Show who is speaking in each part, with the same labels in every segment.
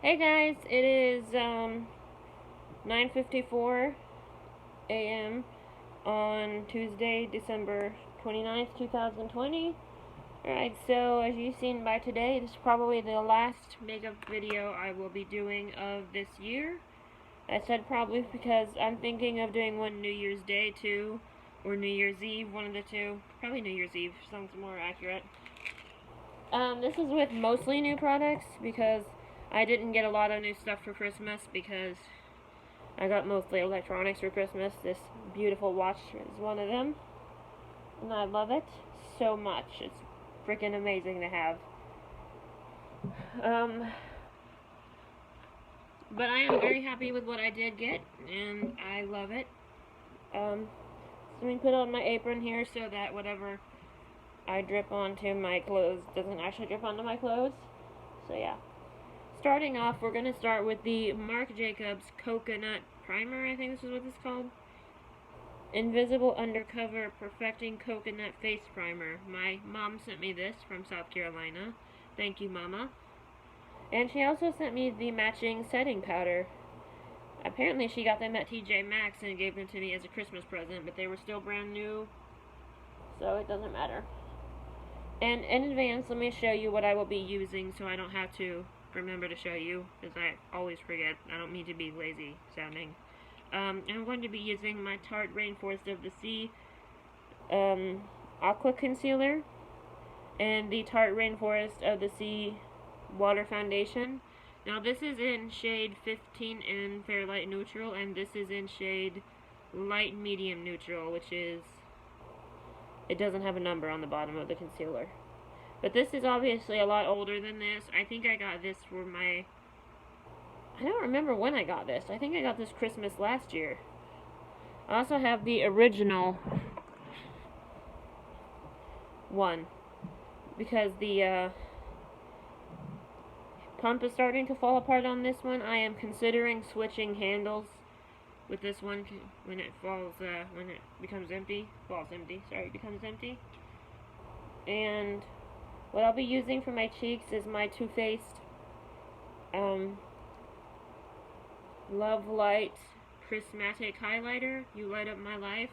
Speaker 1: Hey guys, it is 9:54 a.m. on Tuesday, December 29th, 2020. Alright, so as you've seen by today, this is probably the last makeup video I will be doing of this year. I said probably because I'm thinking of doing one New Year's Day too, or New Year's Eve, one of the two. Probably New Year's Eve, sounds more accurate. This is with mostly new products because I didn't get a lot of new stuff for Christmas because I got mostly electronics for Christmas. This beautiful watch is one of them, and I love it so much. It's freaking amazing to have. But I am very happy with what I did get, and I love it. So let me put on my apron here so that whatever I drip onto my clothes doesn't actually drip onto my clothes. So yeah. Starting off, we're going to start with the Marc Jacobs Coconut Primer, I think this is what it's called. Invisible Undercover Perfecting Coconut Face Primer. My mom sent me this from South Carolina. Thank you, Mama. And she also sent me the matching setting powder. Apparently she got them at TJ Maxx and gave them to me as a Christmas present, but they were still brand new, so it doesn't matter. And in advance, let me show you what I will be using so I don't have to remember to show you, because I always forget. I don't mean to be lazy sounding. I'm going to be using my Tarte Rainforest of the Sea Aqua Concealer and the Tarte Rainforest of the Sea Water Foundation. Now this is in shade 15 in Fair Light Neutral, and this is in shade Light Medium Neutral, which is, it doesn't have a number on the bottom of the concealer. But this is obviously a lot older than this. I think I got this for my... I don't remember when I got this. I think I got this Christmas last year. I also have the original one, because the pump is starting to fall apart on this one. I am considering switching handles with this one when it becomes empty. Becomes empty. And what I'll be using for my cheeks is my Too Faced Love Light Prismatic Highlighter. You Light Up My Life.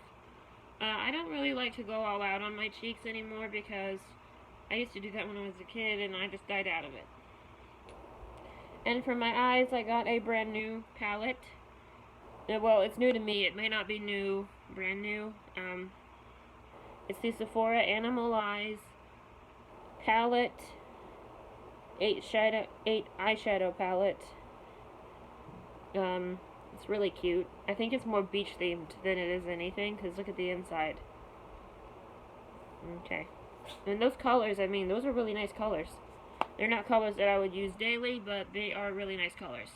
Speaker 1: I don't really like to go all out on my cheeks anymore because I used to do that when I was a kid and I just died out of it. And for my eyes, I got a brand new palette. Well, it's new to me. It may not be brand new. It's the Sephora Animal Eyes palette, 8 eyeshadow palette. It's really cute. I think it's more beach themed than it is anything, because look at the inside. Okay. And those colors, I mean, those are really nice colors. They're not colors that I would use daily, but they are really nice colors.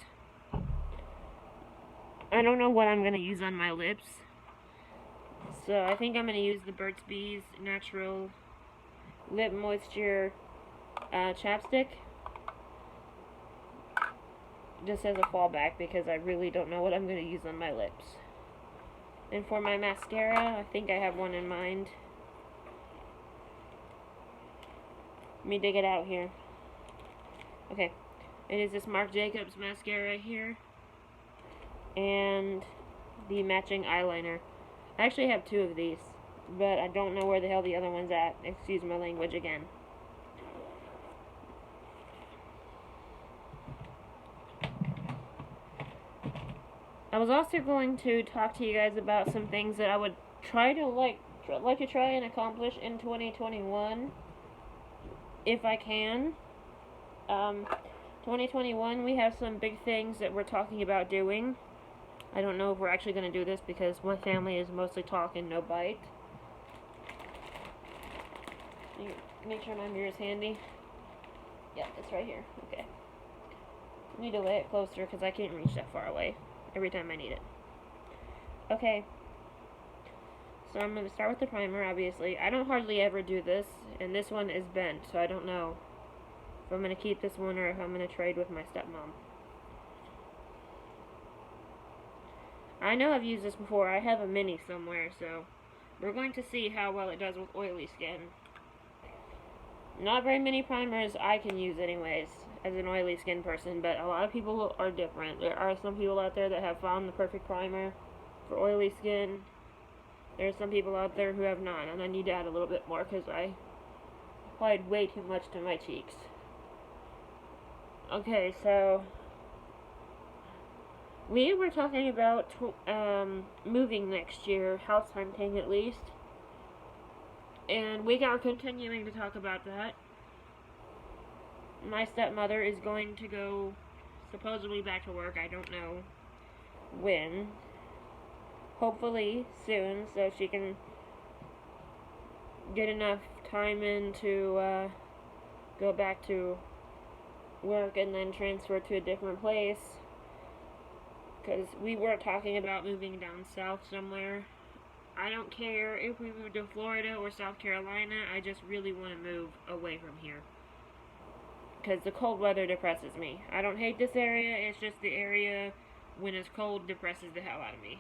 Speaker 1: I don't know what I'm going to use on my lips. So I think I'm going to use the Burt's Bees Natural Lip Moisture chapstick. Just as a fallback because I really don't know what I'm going to use on my lips. And for my mascara, I think I have one in mind. Let me dig it out here. Okay. It is this Marc Jacobs mascara here. And the matching eyeliner. I actually have 2 of these, but I don't know where the hell the other one's at. Excuse my language again. I was also going to talk to you guys about some things that I would try to like to try and accomplish in 2021, if I can. 2021, we have some big things that we're talking about doing. I don't know if we're actually going to do this because my family is mostly talk and no bite. Make sure my mirror's handy. Yeah, it's right here. Okay. I need to lay it closer because I can't reach that far away every time I need it. Okay. So I'm going to start with the primer, obviously. I don't hardly ever do this, and this one is bent, so I don't know if I'm going to keep this one or if I'm going to trade with my stepmom. I know I've used this before. I have a mini somewhere, so we're going to see how well it does with oily skin. Not very many primers I can use anyways, as an oily skin person, but a lot of people are different. There are some people out there that have found the perfect primer for oily skin. There are some people out there who have not, and I need to add a little bit more because I applied way too much to my cheeks. Okay, so we were talking about moving next year, house hunting at least, and we are continuing to talk about that. My stepmother is going to go supposedly back to work. I don't know when. Hopefully soon, so she can get enough time in to go back to work and then transfer to a different place. Because we were talking about moving down south somewhere. I don't care if we move to Florida or South Carolina. I just really want to move away from here. Because the cold weather depresses me. I don't hate this area, it's just the area when it's cold depresses the hell out of me.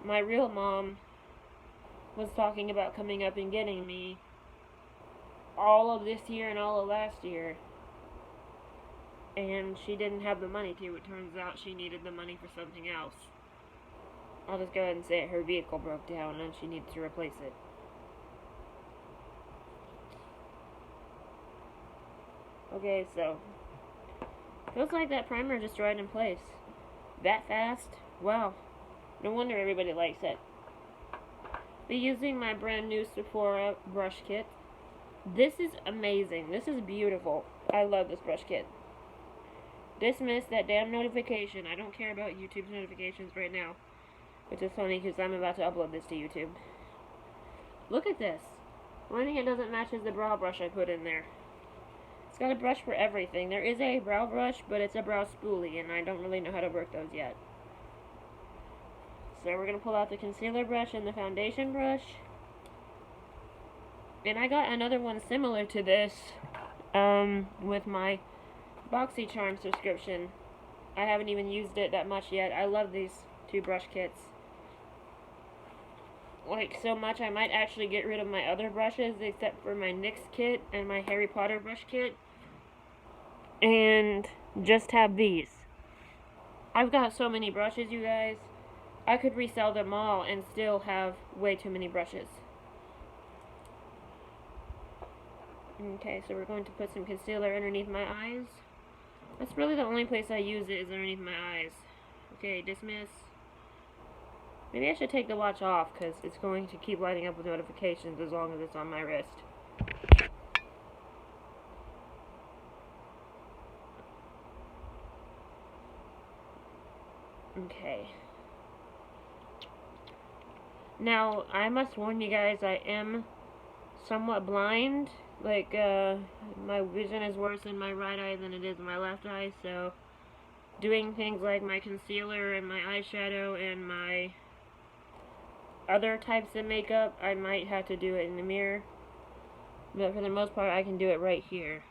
Speaker 1: My real mom was talking about coming up and getting me all of this year and all of last year. And she didn't have the money to. It turns out she needed the money for something else. I'll just go ahead and say it. Her vehicle broke down and she needs to replace it. Okay, so feels like that primer just dried in place. That fast? Wow. No wonder everybody likes it. Be using my brand new Sephora brush kit. This is amazing. This is beautiful. I love this brush kit. Dismiss that damn notification. I don't care about YouTube's notifications right now. Which is funny because I'm about to upload this to YouTube. Look at this. One thing it doesn't match is the brow brush I put in there. It's got a brush for everything. There is a brow brush, but it's a brow spoolie, and I don't really know how to work those yet. So we're going to pull out the concealer brush and the foundation brush. And I got another one similar to this with my BoxyCharm subscription. I haven't even used it that much yet. I love these two brush kits. Like, so much I might actually get rid of my other brushes except for my NYX kit and my Harry Potter brush kit. And just have these. I've got so many brushes, you guys. I could resell them all and still have way too many brushes. Okay, so we're going to put some concealer underneath my eyes. That's really the only place I use it is underneath my eyes. Okay, dismiss. Maybe I should take the watch off because it's going to keep lighting up with notifications as long as it's on my wrist. Okay. Now, I must warn you guys, I am somewhat blind. Like, my vision is worse in my right eye than it is in my left eye, so doing things like my concealer and my eyeshadow and my other types of makeup, I might have to do it in the mirror. But for the most part, I can do it right here.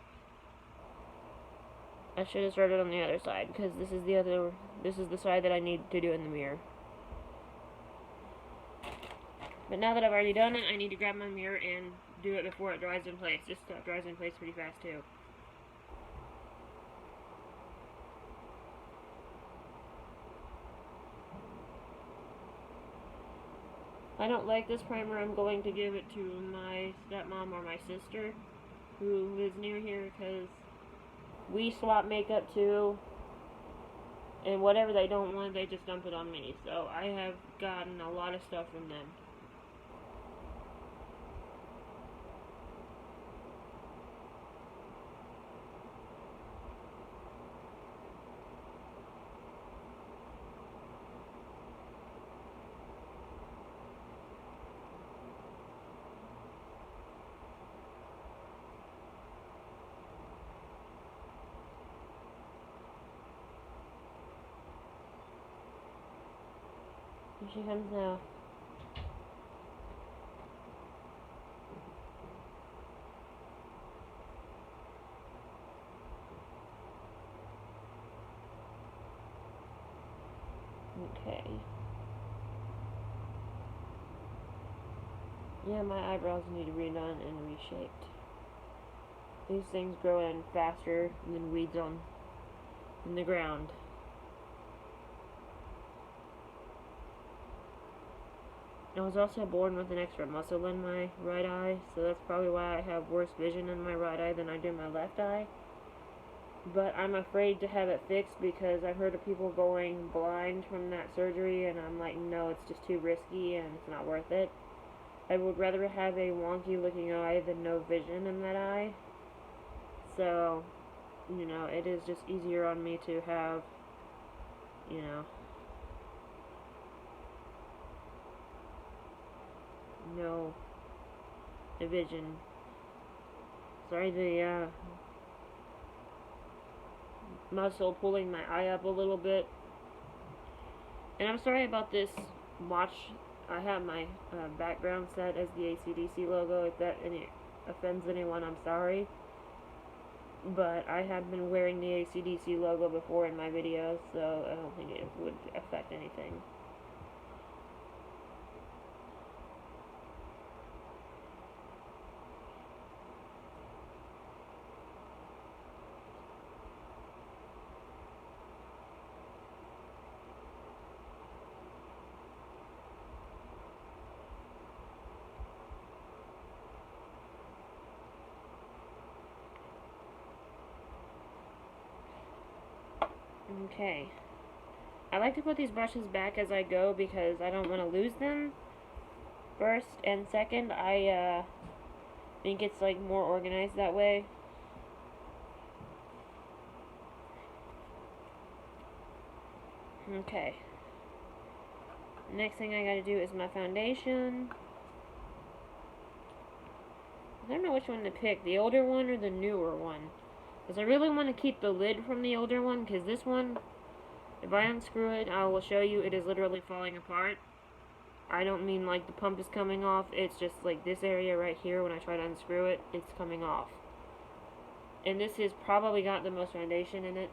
Speaker 1: I should have started on the other side, because this is the side that I need to do in the mirror. But now that I've already done it, I need to grab my mirror and do it before it dries in place. This stuff dries in place pretty fast too. I don't like this primer. I'm going to give it to my stepmom or my sister who lives near here because we swap makeup too. And whatever they don't want, they just dump it on me. So I have gotten a lot of stuff from them. Here she comes now. Okay. Yeah, my eyebrows need redone and reshaped. These things grow in faster than weeds on in the ground. I was also born with an extra muscle in my right eye, so that's probably why I have worse vision in my right eye than I do my left eye. But I'm afraid to have it fixed because I've heard of people going blind from that surgery, and I'm like, no, it's just too risky and it's not worth it. I would rather have a wonky looking eye than no vision in that eye. So, it is just easier on me to have, you know, no vision. Sorry, the muscle pulling my eye up a little bit. And I'm sorry about this watch. I have my background set as the AC/DC logo. If that offends anyone, I'm sorry. But I have been wearing the AC/DC logo before in my videos, so I don't think it would affect anything. Okay. I like to put these brushes back as I go because I don't want to lose them. First and second, I think it's like more organized that way. Okay. Next thing I gotta do is my foundation. I don't know which one to pick, the older one or the newer one. Because I really want to keep the lid from the older one, because this one, if I unscrew it, I will show you it is literally falling apart. I don't mean like the pump is coming off, it's just like this area right here, when I try to unscrew it, it's coming off. And this has probably got the most foundation in it,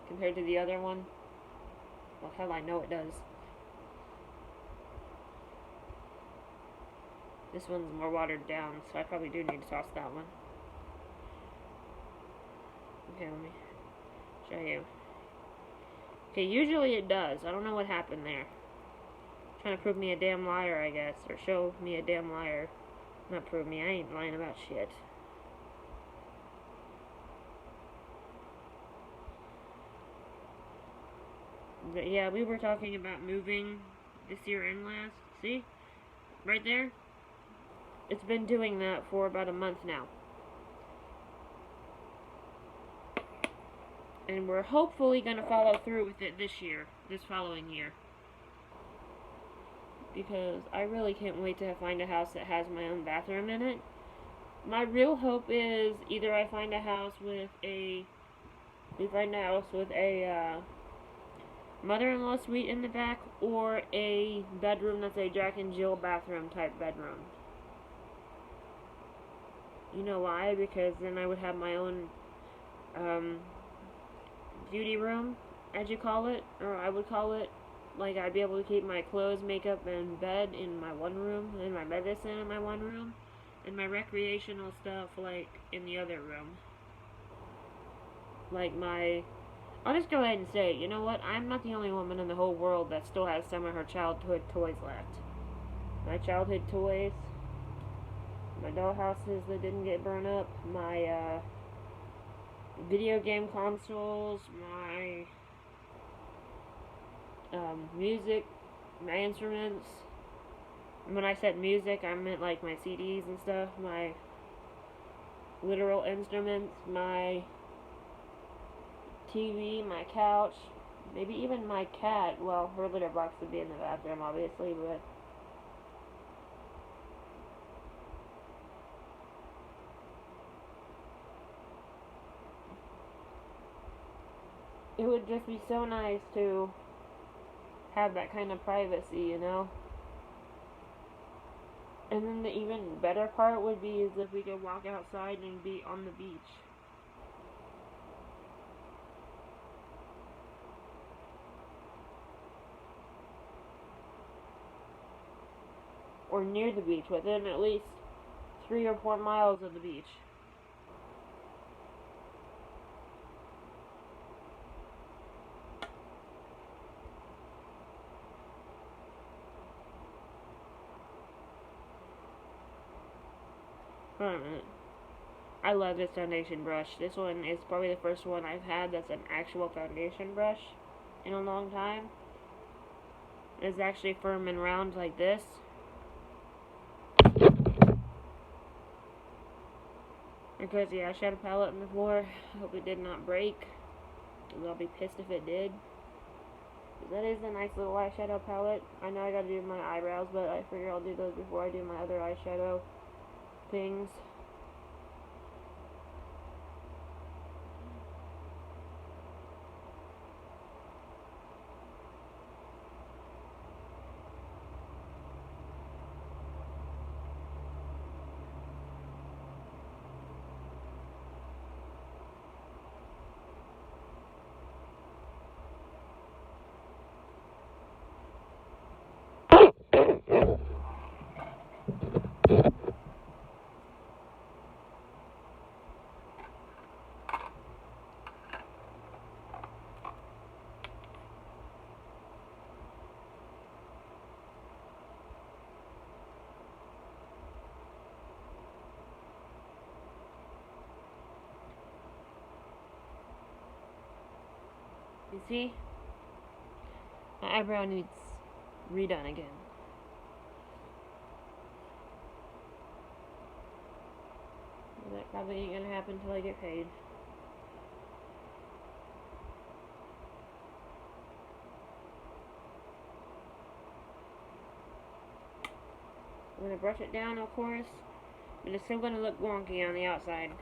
Speaker 1: compared to the other one. Well, hell, I know it does. This one's more watered down, so I probably do need to toss that one. Okay, let me show you. Okay, usually it does. I don't know what happened there. Trying to prove me a damn liar, I guess. Or show me a damn liar. Not prove me, I ain't lying about shit. But yeah, we were talking about moving this year and last. See? Right there? It's been doing that for about a month now. And we're hopefully going to follow through with it this following year. Because I really can't wait to find a house that has my own bathroom in it. My real hope is either I find a house with a mother-in-law suite in the back, or a bedroom that's a Jack and Jill bathroom type bedroom. You know why? Because then I would have my own beauty room, as you call it, or I would call it. Like, I'd be able to keep my clothes, makeup, and bed in my one room, and my medicine in my one room, and my recreational stuff, like, in the other room. Like, I'll just go ahead and say, you know what? I'm not the only woman in the whole world that still has some of her childhood toys left. My childhood toys, my dollhouses that didn't get burned up, my video game consoles, my music, my instruments. When I said music, I meant like my CDs and stuff, my literal instruments, my TV, my couch, maybe even my cat. Well, her litter box would be in the bathroom, obviously, but it would just be so nice to have that kind of privacy, you know? And then the even better part would be is if we could walk outside and be on the beach. or near the beach, within at least 3 or 4 miles of the beach. Hold on a minute. I love this foundation brush. This one is probably the first one I've had that's an actual foundation brush in a long time. It's actually firm and round like this. Because the eyeshadow palette on the floor, I hope it did not break. I'll be pissed if it did. That is a nice little eyeshadow palette. I know I gotta do my eyebrows, but I figure I'll do those before I do my other eyeshadow things. You see? My eyebrow needs redone again. That probably ain't gonna happen until I get paid. I'm gonna brush it down, of course, but it's still gonna look wonky on the outside.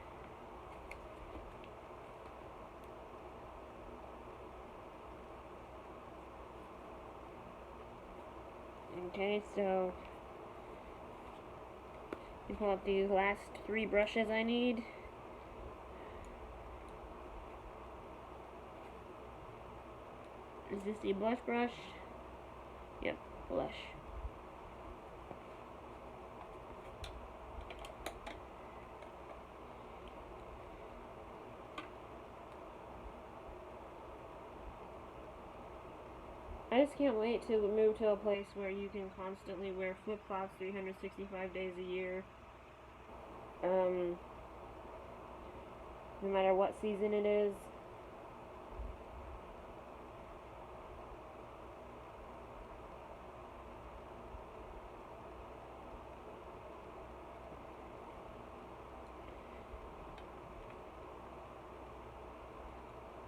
Speaker 1: Okay, so you pull up these last 3 brushes I need. Is this the blush brush? Yep, blush. I just can't wait to move to a place where you can constantly wear flip-flops 365 days a year. No matter what season it is.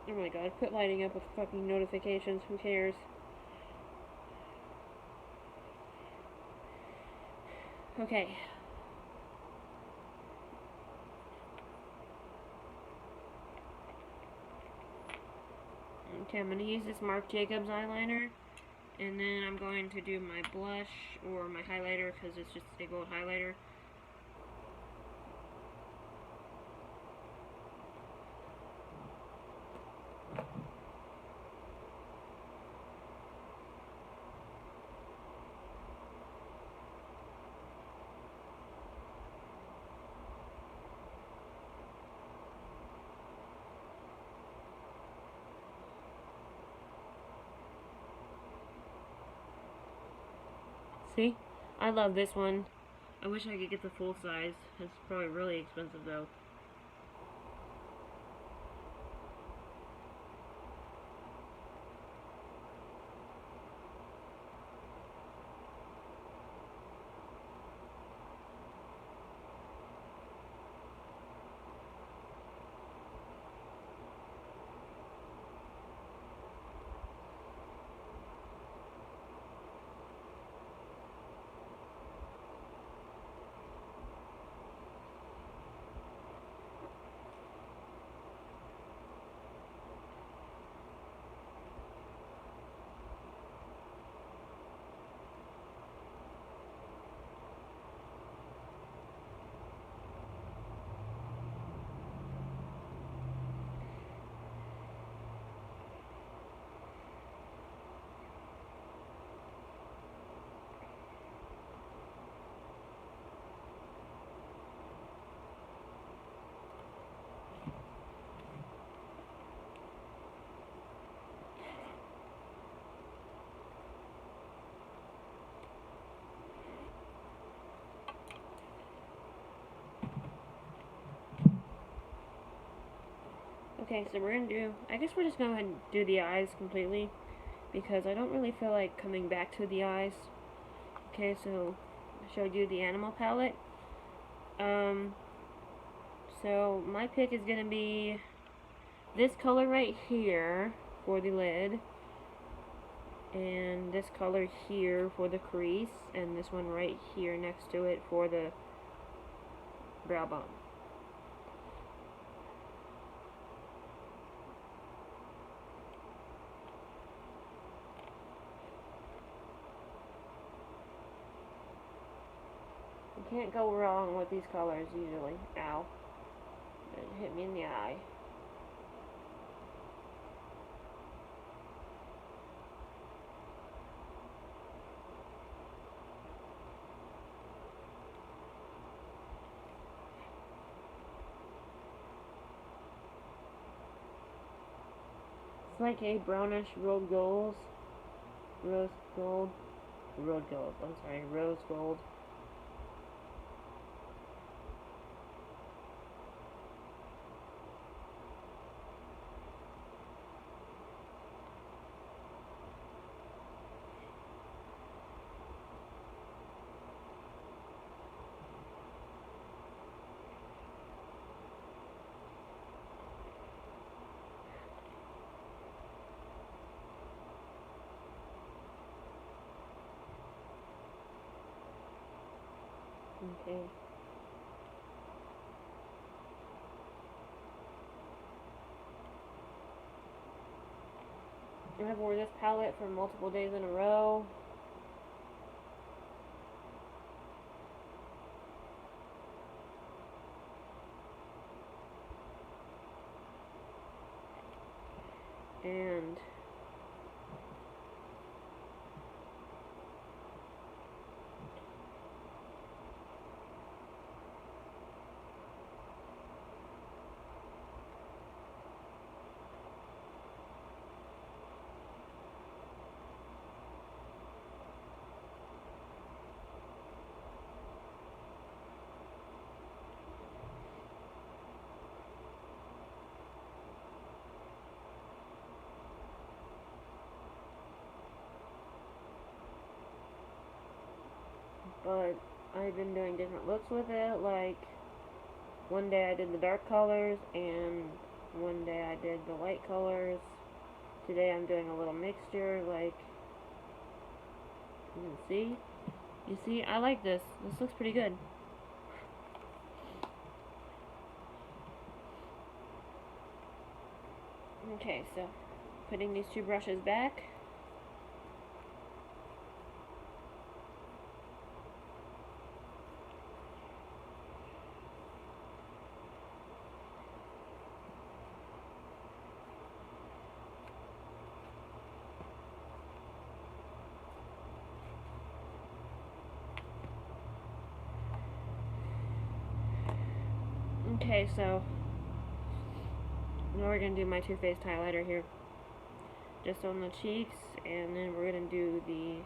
Speaker 1: Oh my god, quit lighting up with fucking notifications, who cares? Okay. Okay, I'm going to use this Marc Jacobs eyeliner, and then I'm going to do my blush, or my highlighter, because it's just a gold highlighter. See? I love this one. I wish I could get the full size. It's probably really expensive though. Okay, so I guess we're just going to go ahead and do the eyes completely, because I don't really feel like coming back to the eyes. Okay, so I showed you the animal palette. So my pick is going to be this color right here for the lid, and this color here for the crease, and this one right here next to it for the brow bone. You can't go wrong with these colors usually. Ow. It hit me in the eye. It's like a brownish rose gold. Rose gold. Rose gold. Okay. I've worn this palette for multiple days in a row. And but I've been doing different looks with it. Like one day I did the dark colors, and one day I did the light colors. Today I'm doing a little mixture. Like you can see. You see, I like this. This looks pretty good. Okay, so putting these two brushes back. Okay, so now we're going to do my Too Faced highlighter here. Just on the cheeks, and then we're going to do the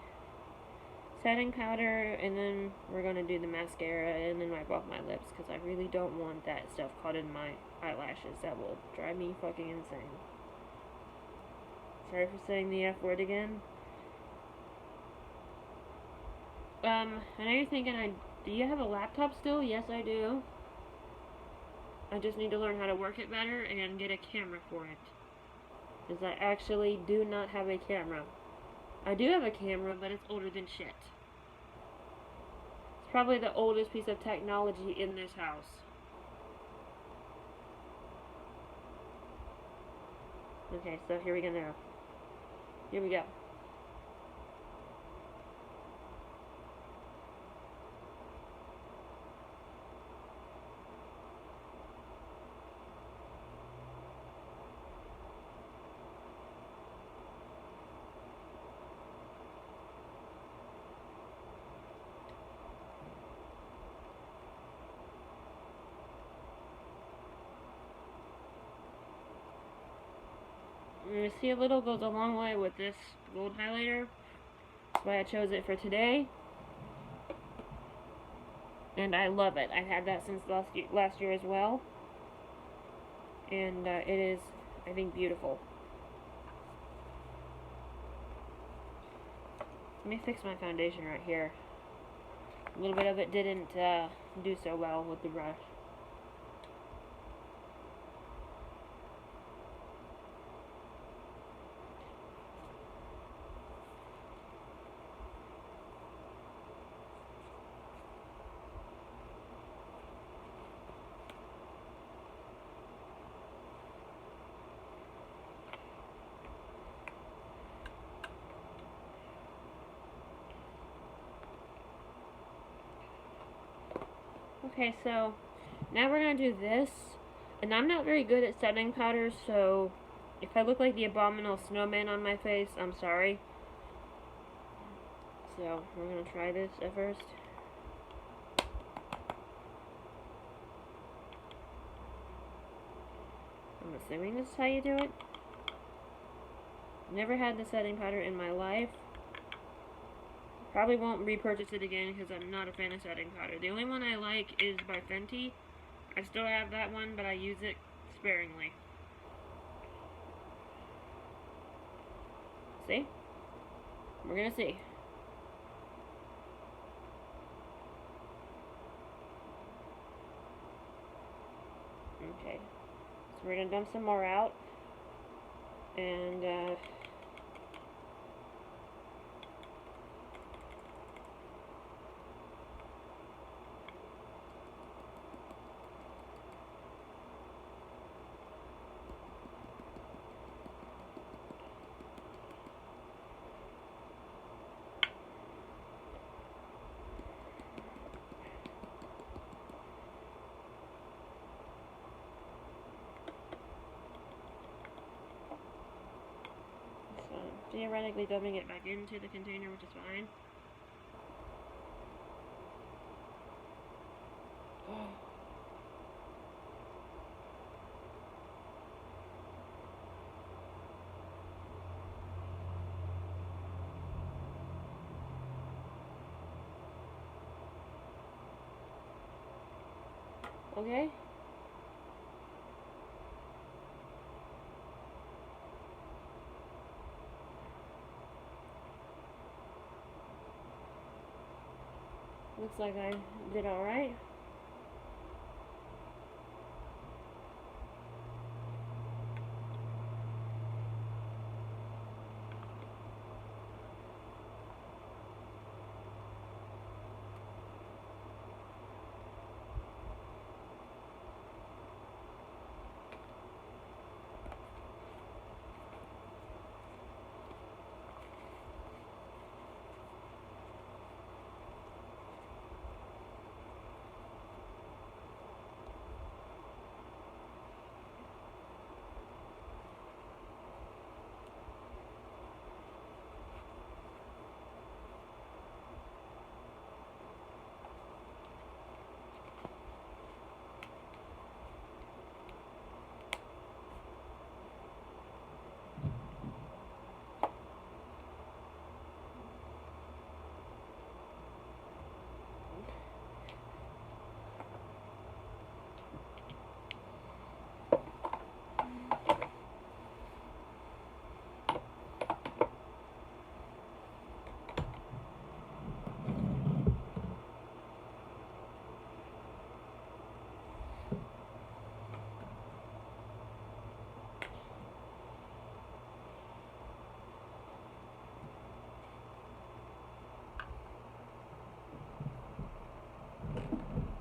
Speaker 1: setting powder, and then we're going to do the mascara, and then wipe off my lips, because I really don't want that stuff caught in my eyelashes. That will drive me fucking insane. Sorry for saying the F word again. I know you're thinking, do you have a laptop still? Yes, I do. I just need to learn how to work it better and get a camera for it. Because I actually do not have a camera. I do have a camera, but it's older than shit. It's probably the oldest piece of technology in this house. Okay, so here we go now. Here we go. You see, a little goes a long way with this gold highlighter. That's why I chose it for today. And I love it. I've had that since last year as well. And it is I think, beautiful. Let me fix my foundation right here. A little bit of it didn't do so well with the brush. Okay, so now we're going to do this. And I'm not very good at setting powders, so if I look like the abominable snowman on my face, I'm sorry. So we're going to try this at first. I'm assuming this is how you do it. Never had the setting powder in my life. Probably won't repurchase it again because I'm not a fan of setting powder. The only one I like is by Fenty. I still have that one, but I use it sparingly. See? We're gonna see. Okay. So we're gonna dump some more out. And, theoretically dumping it back into the container, which is fine. Okay. Looks like I did alright.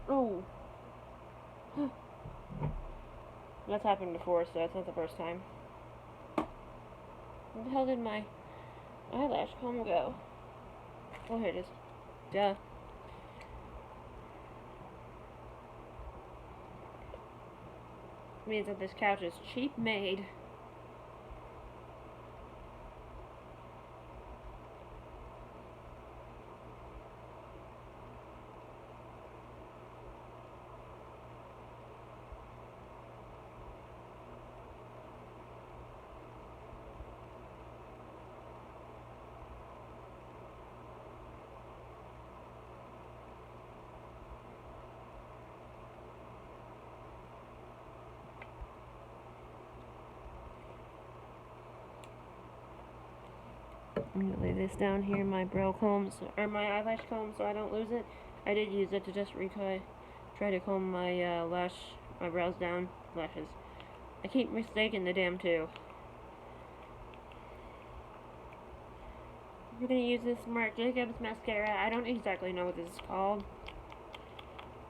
Speaker 1: Oh. That's happened before, so it's not the first time. Where the hell did my eyelash comb go? Oh, here it is. Duh. Means that this couch is cheap made. I'm gonna lay this down here, my brow comb, or my eyelash comb, so I don't lose it. I did use it to just try to comb my my brows down, lashes. I keep mistaking the damn two. We're gonna use this Marc Jacobs mascara. I don't exactly know what this is called,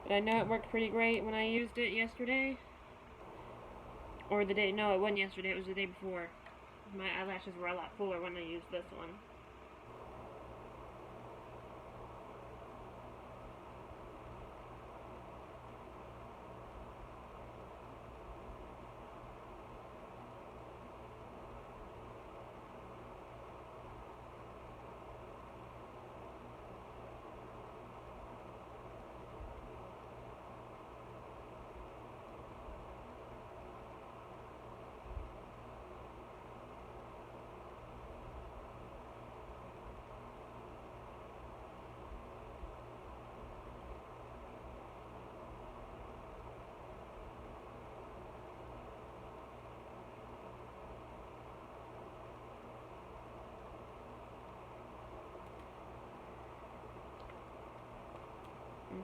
Speaker 1: but I know it worked pretty great when I used it yesterday. Or the day, no, it wasn't yesterday, it was the day before. My eyelashes were a lot fuller when I used this one.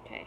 Speaker 1: Okay.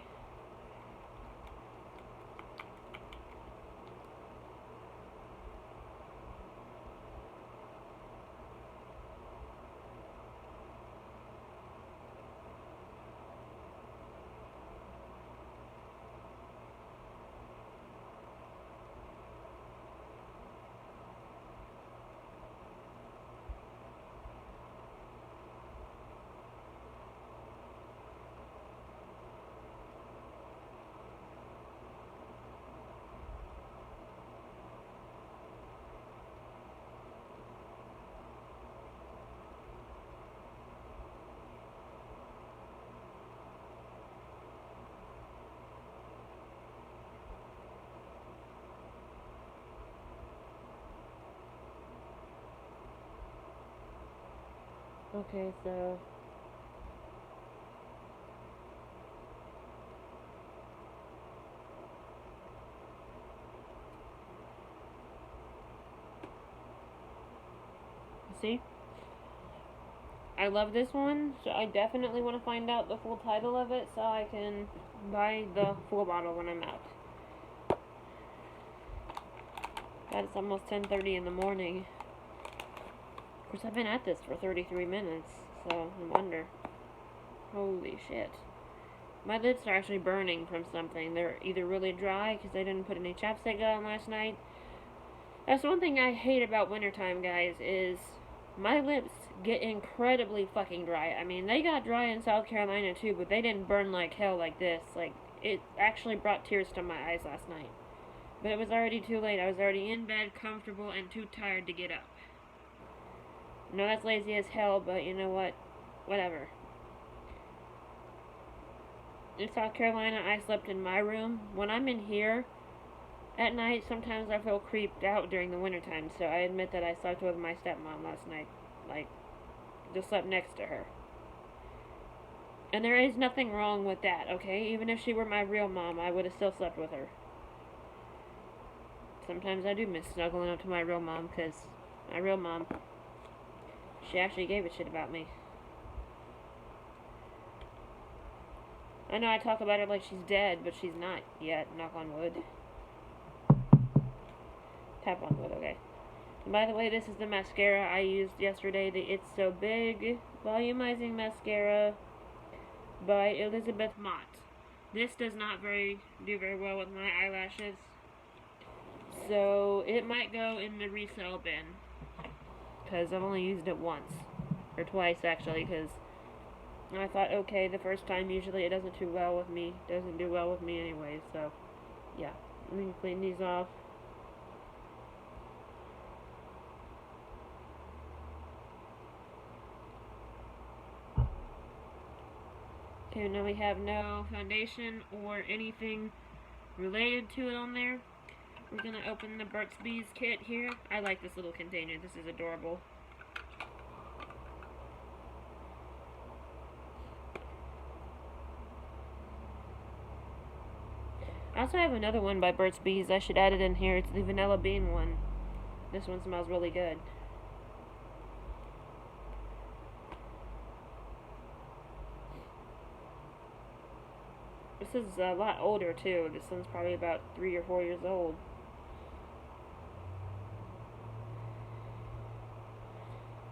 Speaker 1: Okay, so see? I love this one, so I definitely want to find out the full title of it so I can buy the full bottle when I'm out. God, it's almost 10:30 in the morning. Of course, I've been at this for 33 minutes, so no wonder. Holy shit. My lips are actually burning from something. They're either really dry because I didn't put any chapstick on last night. That's one thing I hate about wintertime, guys, is my lips get incredibly fucking dry. I mean, they got dry in South Carolina too, but they didn't burn like hell like this. Like, it actually brought tears to my eyes last night. But it was already too late. I was already in bed, comfortable, and too tired to get up. No, that's lazy as hell, but you know what? Whatever. In South Carolina, I slept in my room. When I'm in here at night, sometimes I feel creeped out during the wintertime, so I admit that I slept with my stepmom last night. Like, just slept next to her. And there is nothing wrong with that, okay? Even if she were my real mom, I would have still slept with her. Sometimes I do miss snuggling up to my real mom, because my real mom, she actually gave a shit about me. I know I talk about her like she's dead, but she's not yet, knock on wood. Tap on wood, okay. And by the way, this is the mascara I used yesterday, the It's So Big Volumizing Mascara by Elizabeth Mott. This does not do very well with my eyelashes, so it might go in the resale bin, because I've only used it once, or twice actually, because I thought, okay, the first time usually it doesn't do well with me anyway, so yeah. Let me clean these off. Okay, now we have no foundation or anything related to it on there. We're gonna open the Burt's Bees kit here. I like this little container. This is adorable. I also have another one by Burt's Bees. I should add it in here. It's the Vanilla Bean one. This one smells really good. This is a lot older too. This one's probably about 3 or 4 years old.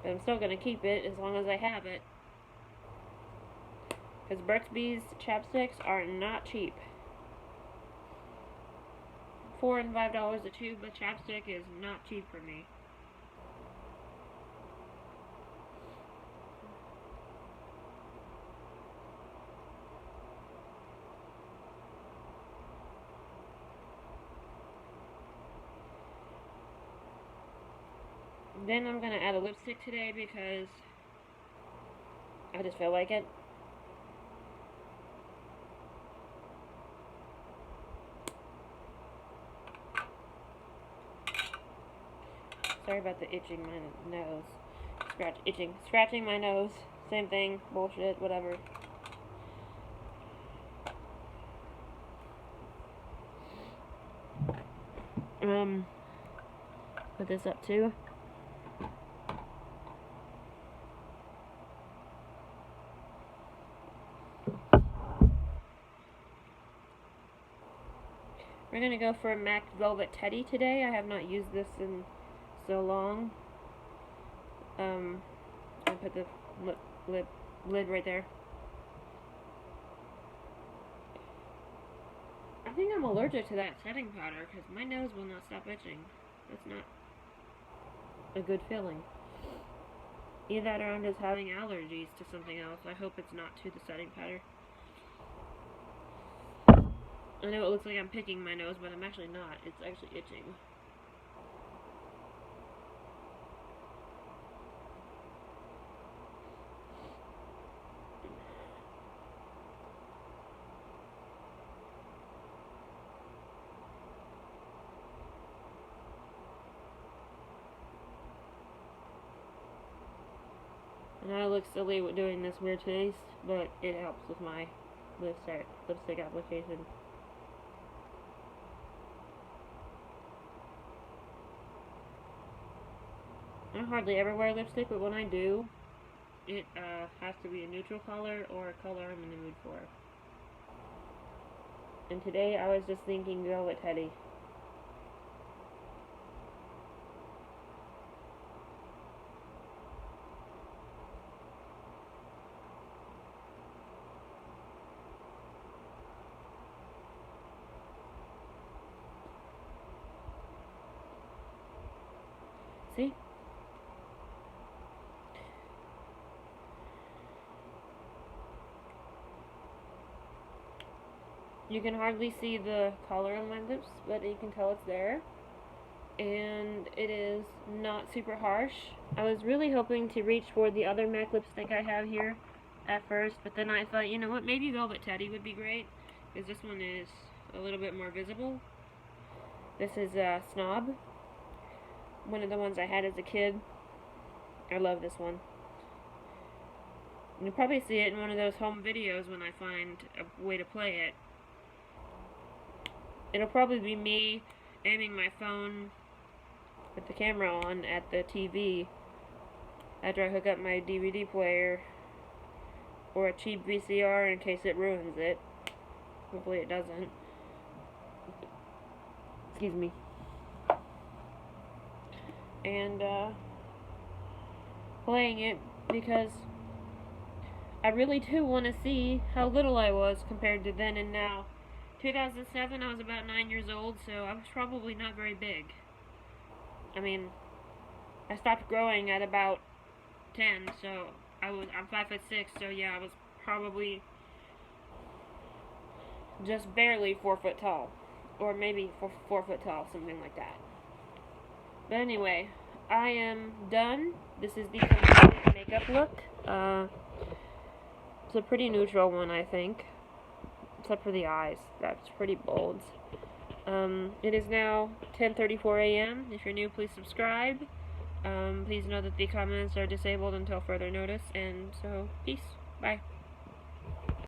Speaker 1: But I'm still gonna keep it as long as I have it. Because Burt's Bees chapsticks are not cheap. $4 and $5 a tube, but chapstick is not cheap for me. Then I'm gonna add a lipstick today because I just feel like it. Sorry about the itching my nose. Scratching my nose. Same thing. Bullshit. Whatever. Put this up too. We're gonna go for a MAC Velvet Teddy today. I have not used this in so long. I'll put the lid right there. I think I'm allergic to that setting powder because my nose will not stop itching. That's not a good feeling. Either that or I'm just having allergies to something else. I hope it's not to the setting powder. I know it looks like I'm picking my nose, but I'm actually not. It's actually itching. And I look silly with doing this weird taste, but it helps with my lipstick application. I hardly ever wear lipstick, but when I do, it has to be a neutral color or a color I'm in the mood for. And today I was just thinking Velvet Teddy. See? You can hardly see the color on my lips, but you can tell it's there. And it is not super harsh. I was really hoping to reach for the other MAC lipstick I have here at first, but then I thought, you know what, maybe Velvet Teddy would be great, because this one is a little bit more visible. This is Snob. One of the ones I had as a kid. I love this one. You'll probably see it in one of those home videos when I find a way to play it. It'll probably be me aiming my phone with the camera on at the TV after I hook up my DVD player or a cheap VCR in case it ruins it. Hopefully it doesn't. Excuse me. And playing it because I really do want to see how little I was compared to then and now. 2007, I was about 9 years old, so I was probably not very big. I mean, I stopped growing at about 10, so I'm 5'6", so yeah, I was probably just barely 4 foot tall, or maybe 4 foot tall, something like that. But anyway, I am done. This is the complete makeup look. It's a pretty neutral one, I think. Except for the eyes. That's pretty bold. It is now 10:34 a.m. If you're new, please subscribe. Please know that the comments are disabled until further notice. And so, peace. Bye.